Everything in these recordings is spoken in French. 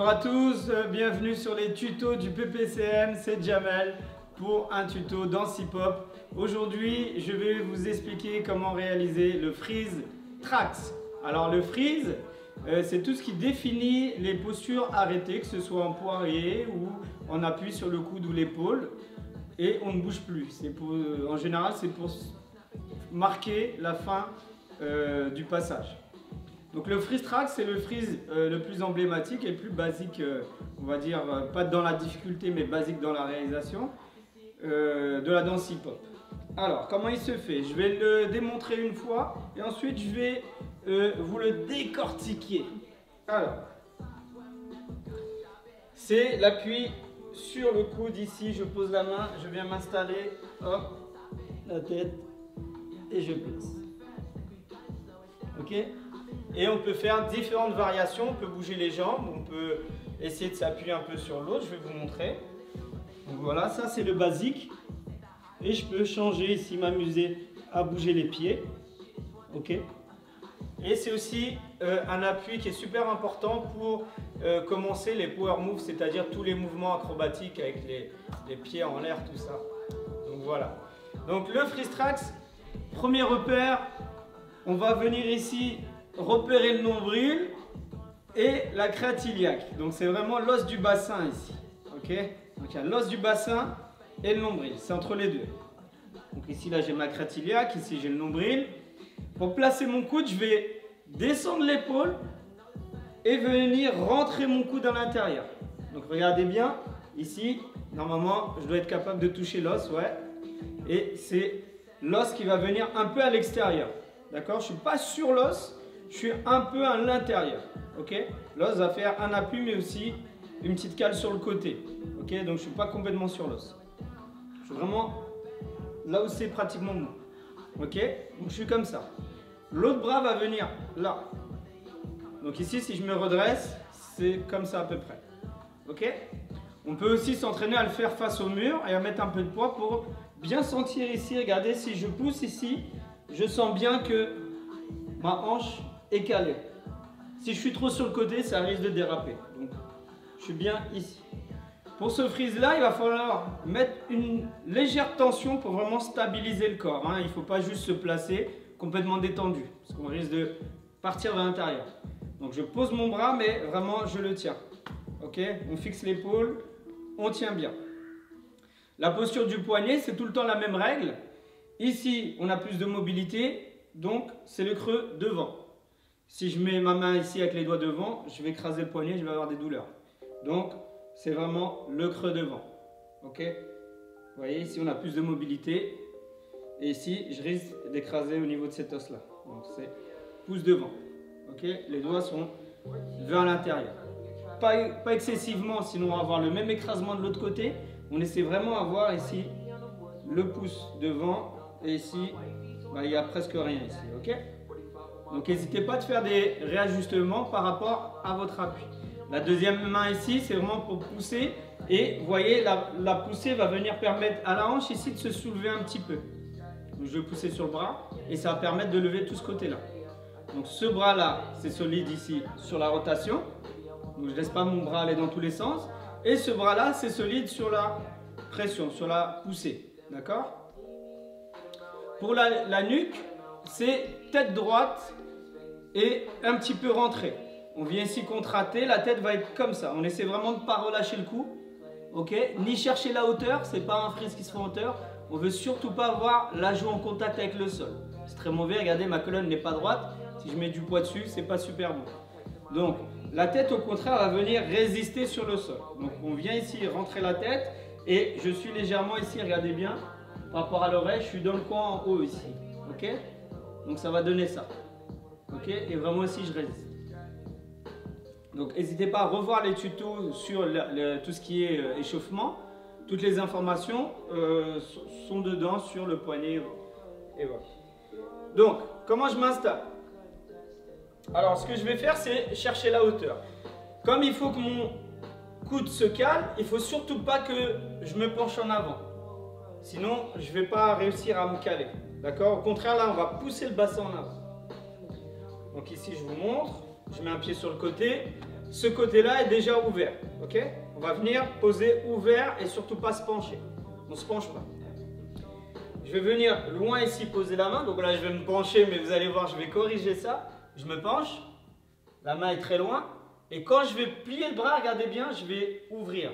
à tous, bienvenue sur les tutos du PPCM, c'est Jamel pour un tuto dans Hip-Hop. Aujourd'hui, je vais vous expliquer comment réaliser le freeze tracks. Alors le freeze, c'est tout ce qui définit les postures arrêtées, que ce soit en poirier ou en appui sur le coude ou l'épaule, et on ne bouge plus. En général, c'est pour marquer la fin du passage. Donc le freeze track, c'est le freeze le plus emblématique et le plus basique, on va dire, pas dans la difficulté, mais basique dans la réalisation de la danse hip-hop. Alors, comment il se fait? Je vais le démontrer une fois et ensuite je vais vous le décortiquer. Alors, c'est l'appui sur le coude ici, je pose la main, je viens m'installer, hop, la tête et je place. Ok? Et on peut faire différentes variations, on peut bouger les jambes, on peut essayer de s'appuyer un peu sur l'autre, je vais vous montrer. Donc voilà, ça c'est le basique. Et je peux changer ici, m'amuser à bouger les pieds. Ok. Et c'est aussi un appui qui est super important pour commencer les power moves, c'est-à-dire tous les mouvements acrobatiques avec les pieds en l'air, tout ça. Donc voilà. Donc le freeze tracks, premier repère, on va venir ici repérer le nombril et la crête iliaque. Donc c'est vraiment l'os du bassin ici. Ok. Donc il y a l'os du bassin et le nombril, c'est entre les deux. Donc ici là j'ai ma crête iliaque, ici j'ai le nombril. Pour placer mon coude, je vais descendre l'épaule et venir rentrer mon coude à l'intérieur. Donc regardez bien, ici normalement je dois être capable de toucher l'os, ouais. Et c'est l'os qui va venir un peu à l'extérieur. D'accord? Je ne suis pas sur l'os, je suis un peu à l'intérieur. Ok? L'os va faire un appui mais aussi une petite cale sur le côté. Ok? Donc je ne suis pas complètement sur l'os. Je suis vraiment là où c'est pratiquement mou. Ok? Donc je suis comme ça. L'autre bras va venir là. Donc ici, si je me redresse, c'est comme ça à peu près. Ok? On peut aussi s'entraîner à le faire face au mur et à mettre un peu de poids pour bien sentir ici. Regardez, si je pousse ici, je sens bien que ma hanche est calée. Si je suis trop sur le côté, ça risque de déraper. Donc, je suis bien ici. Pour ce freeze-là, il va falloir mettre une légère tension pour vraiment stabiliser le corps. Hein. Il ne faut pas juste se placer complètement détendu, parce qu'on risque de partir vers l'intérieur. Donc, je pose mon bras, mais vraiment, je le tiens. Ok? On fixe l'épaule, on tient bien. La posture du poignet, c'est tout le temps la même règle. Ici, on a plus de mobilité, donc c'est le creux devant. Si je mets ma main ici avec les doigts devant, je vais écraser le poignet, je vais avoir des douleurs. Donc, c'est vraiment le creux devant. Ok? Vous voyez, ici, on a plus de mobilité. Et ici, je risque d'écraser au niveau de cet os-là. Donc, c'est pouce devant. Ok? Les doigts sont vers l'intérieur. Pas excessivement, sinon on va avoir le même écrasement de l'autre côté. On essaie vraiment d'avoir ici le pouce devant. Et ici, bah, il n'y a presque rien ici. Ok? Donc n'hésitez pas à faire des réajustements par rapport à votre appui. La deuxième main ici, c'est vraiment pour pousser. Et vous voyez, la poussée va venir permettre à la hanche ici de se soulever un petit peu. Donc, je vais pousser sur le bras et ça va permettre de lever tout ce côté-là. Donc ce bras-là, c'est solide ici sur la rotation. Donc je ne laisse pas mon bras aller dans tous les sens. Et ce bras-là, c'est solide sur la pression, sur la poussée. D'accord? Pour la nuque, c'est tête droite et un petit peu rentrée. On vient ici contracter, la tête va être comme ça. On essaie vraiment de ne pas relâcher le cou. Ok? Ni chercher la hauteur, c'est pas un freeze qui se fait en hauteur. On veut surtout pas avoir la joue en contact avec le sol. C'est très mauvais, regardez, ma colonne n'est pas droite. Si je mets du poids dessus, c'est pas super bon. Donc, la tête au contraire va venir résister sur le sol. Donc, on vient ici rentrer la tête et je suis légèrement ici, regardez bien, par rapport à l'oreille, je suis dans le coin en haut ici. Ok? Donc, ça va donner ça. Ok? Et vraiment ici, je résiste. Donc n'hésitez pas à revoir les tutos sur tout ce qui est échauffement. Toutes les informations sont dedans sur le poignet. Et voilà. Donc, comment je m'installe? Alors, ce que je vais faire, c'est chercher la hauteur. Comme il faut que mon coude se cale, il ne faut surtout pas que je me penche en avant. Sinon, je ne vais pas réussir à me caler. D'accord? Au contraire, là, on va pousser le bassin en avant. Donc ici, je vous montre. Je mets un pied sur le côté. ce côté-là est déjà ouvert. Ok? On va venir poser ouvert et surtout pas se pencher. On ne se penche pas. Je vais venir loin ici poser la main. Donc là, je vais me pencher, mais vous allez voir, je vais corriger ça. Je me penche. La main est très loin. Et quand je vais plier le bras, regardez bien, je vais ouvrir.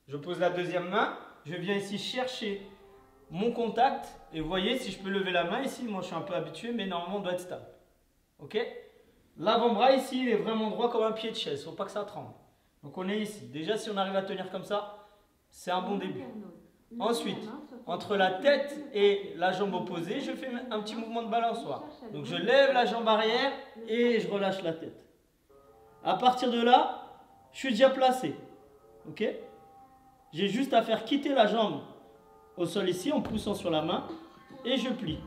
Je pose la deuxième main. Je viens ici chercher mon contact. Et vous voyez, si je peux lever la main ici, moi je suis un peu habitué, mais normalement on doit être stable. Ok? L'avant-bras ici, il est vraiment droit comme un pied de chaise. Il ne faut pas que ça tremble. Donc on est ici. Déjà, si on arrive à tenir comme ça, c'est un bon début. Ensuite, entre la tête et la jambe opposée, je fais un petit mouvement de balançoire. Donc je lève la jambe arrière et je relâche la tête. À partir de là, je suis déjà placé. Ok? J'ai juste à faire quitter la jambe au sol ici en poussant sur la main et je plie.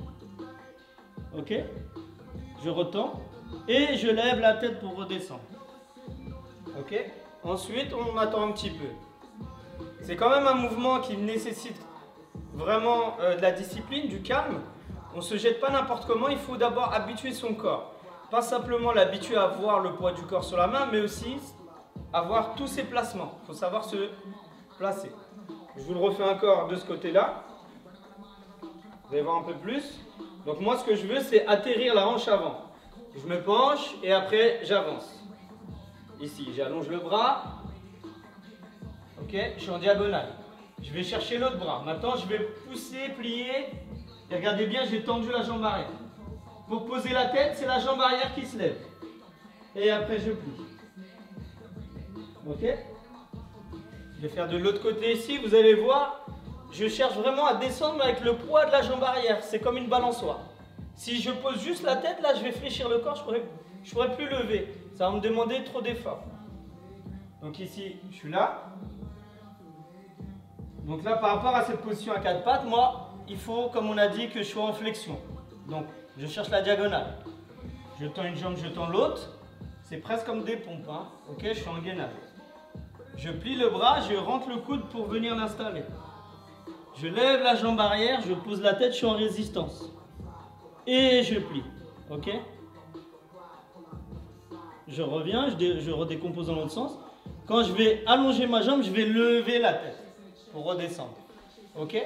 Ok? Je retends et je lève la tête pour redescendre. Ok? Ensuite, on attend un petit peu. C'est quand même un mouvement qui nécessite vraiment de la discipline, du calme. On ne se jette pas n'importe comment, il faut d'abord habituer son corps. Pas simplement l'habituer à voir le poids du corps sur la main, mais aussi avoir tous ses placements. Il faut savoir se placer. Je vous le refais encore de ce côté-là. Vous allez voir un peu plus. Donc moi, ce que je veux, c'est atterrir la hanche avant. Je me penche et après, j'avance. Ici, j'allonge le bras. Ok, je suis en diagonale. Je vais chercher l'autre bras. Maintenant, je vais pousser, plier. Et regardez bien, j'ai tendu la jambe arrière. Pour poser la tête, c'est la jambe arrière qui se lève. Et après, je plie. Ok? Je vais faire de l'autre côté ici. Vous allez voir, je cherche vraiment à descendre avec le poids de la jambe arrière. C'est comme une balançoire. Si je pose juste la tête, là, je vais fléchir le corps. Je ne pourrai plus lever. Ça va me demander trop d'efforts. Donc ici, je suis là. Donc là, par rapport à cette position à quatre pattes, moi, il faut, comme on a dit, que je sois en flexion. Donc, je cherche la diagonale. Je tends une jambe, je tends l'autre. C'est presque comme des pompes. Hein. Ok, je suis en gainage. Je plie le bras, je rentre le coude pour venir l'installer. Je lève la jambe arrière, je pose la tête, je suis en résistance. Et je plie. Ok? Je reviens, je redécompose dans l'autre sens. Quand je vais allonger ma jambe, je vais lever la tête pour redescendre. Ok?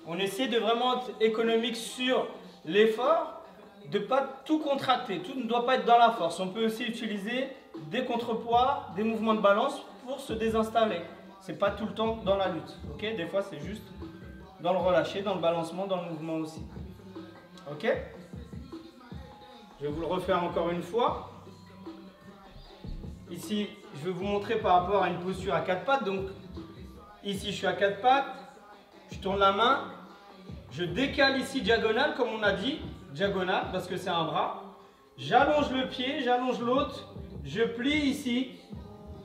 On essaie de vraiment être économique sur l'effort, de ne pas tout contracter. Tout ne doit pas être dans la force. On peut aussi utiliser des contrepoids, des mouvements de balance pour se désinstaller. Ce n'est pas tout le temps dans la lutte. Ok? Des fois, c'est juste dans le relâché, dans le balancement, dans le mouvement aussi. Ok? Je vais vous le refaire encore une fois. Ici, je vais vous montrer par rapport à une posture à quatre pattes. Donc, ici, je suis à quatre pattes. Je tourne la main. Je décale ici diagonale, comme on a dit. Diagonale, parce que c'est un bras. J'allonge le pied, j'allonge l'autre. Je plie ici.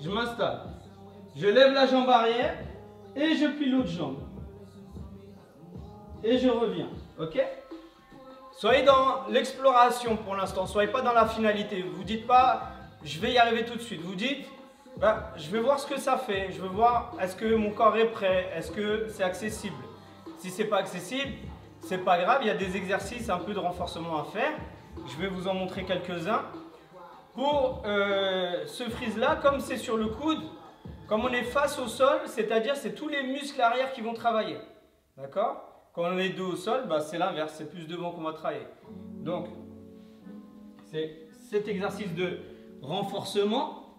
Je m'installe. Je lève la jambe arrière. Et je plie l'autre jambe. Et je reviens. Ok? Soyez dans l'exploration pour l'instant. Soyez pas dans la finalité. Vous ne dites pas... Je vais y arriver tout de suite. Vous dites, bah, je vais voir ce que ça fait. Je veux voir, est-ce que mon corps est prêt? Est-ce que c'est accessible? Si ce n'est pas accessible, ce n'est pas grave. Il y a des exercices, un peu de renforcement à faire. Je vais vous en montrer quelques-uns. Pour ce freeze-là, comme c'est sur le coude, comme on est face au sol, c'est-à-dire c'est tous les muscles arrière qui vont travailler. D'accord? Quand on est dos au sol, bah, c'est l'inverse. C'est plus devant qu'on va travailler. Donc, c'est cet exercice de renforcement,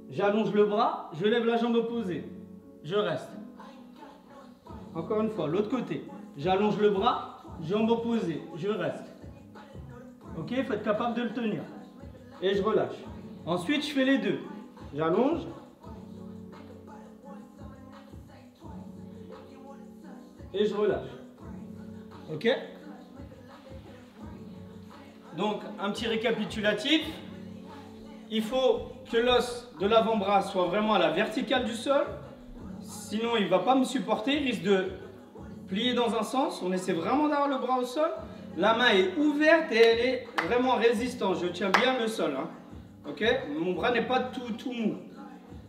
j'allonge le bras, je lève la jambe opposée, je reste. Encore une fois, l'autre côté, j'allonge le bras, jambe opposée, je reste. Ok, il faut être capable de le tenir. Et je relâche. Ensuite, je fais les deux. J'allonge. Et je relâche. Ok? Donc, un petit récapitulatif. Il faut que l'os de l'avant-bras soit vraiment à la verticale du sol. Sinon, il ne va pas me supporter. Il risque de plier dans un sens. On essaie vraiment d'avoir le bras au sol. La main est ouverte et elle est vraiment résistante. Je tiens bien le sol. Hein. Ok? Mon bras n'est pas tout mou.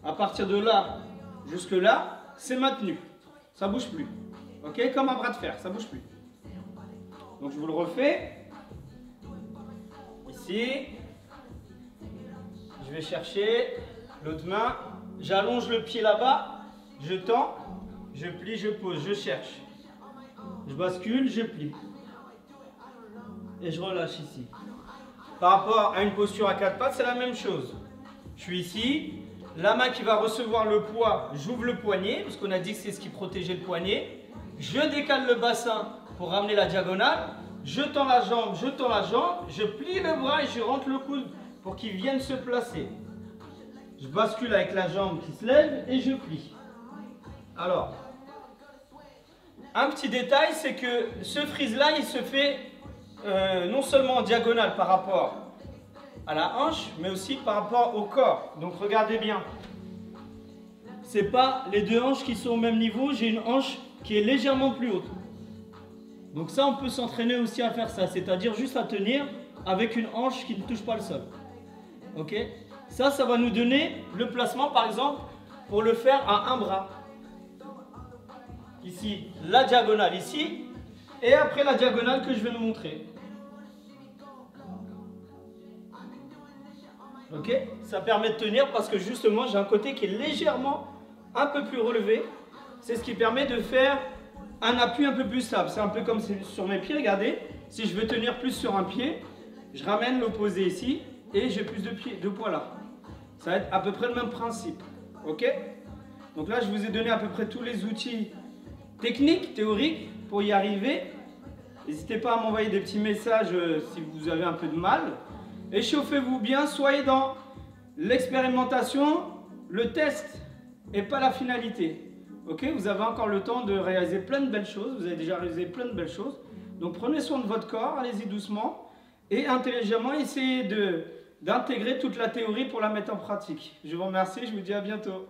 À partir de là jusque là, c'est maintenu. Ça ne bouge plus. Ok? Comme un bras de fer, ça ne bouge plus. Donc, je vous le refais. Ici. Je vais chercher l'autre main. J'allonge le pied là-bas. Je tends. Je plie, je pose. Je cherche. Je bascule, je plie. Et je relâche ici. Par rapport à une posture à 4 pattes, c'est la même chose. Je suis ici. La main qui va recevoir le poids, j'ouvre le poignet, parce qu'on a dit que c'est ce qui protégeait le poignet. Je décale le bassin pour ramener la diagonale. Je tends la jambe, je plie le bras et je rentre le coude pour qu'il vienne se placer. Je bascule avec la jambe qui se lève et je plie. Alors, un petit détail, c'est que ce freeze-là, il se fait non seulement en diagonale par rapport à la hanche, mais aussi par rapport au corps. Donc regardez bien. C'est pas les deux hanches qui sont au même niveau, j'ai une hanche qui est légèrement plus haute. Donc ça, on peut s'entraîner aussi à faire ça, c'est-à-dire juste à tenir avec une hanche qui ne touche pas le sol. Ok? Ça va nous donner le placement, par exemple, pour le faire à un bras. Ici, la diagonale ici, et après la diagonale que je vais nous montrer. Ok, ça permet de tenir parce que justement j'ai un côté qui est légèrement un peu plus relevé. C'est ce qui permet de faire un appui un peu plus stable. C'est un peu comme sur mes pieds, regardez. Si je veux tenir plus sur un pied, je ramène l'opposé ici et j'ai plus de poids là. Ça va être à peu près le même principe. Ok? Donc là je vous ai donné à peu près tous les outils techniques, théoriques pour y arriver. N'hésitez pas à m'envoyer des petits messages si vous avez un peu de mal. Échauffez-vous bien, soyez dans l'expérimentation, le test et pas la finalité. Ok, vous avez encore le temps de réaliser plein de belles choses, vous avez déjà réalisé plein de belles choses. Donc prenez soin de votre corps, allez-y doucement et intelligemment essayez d'intégrer toute la théorie pour la mettre en pratique. Je vous remercie, je vous dis à bientôt.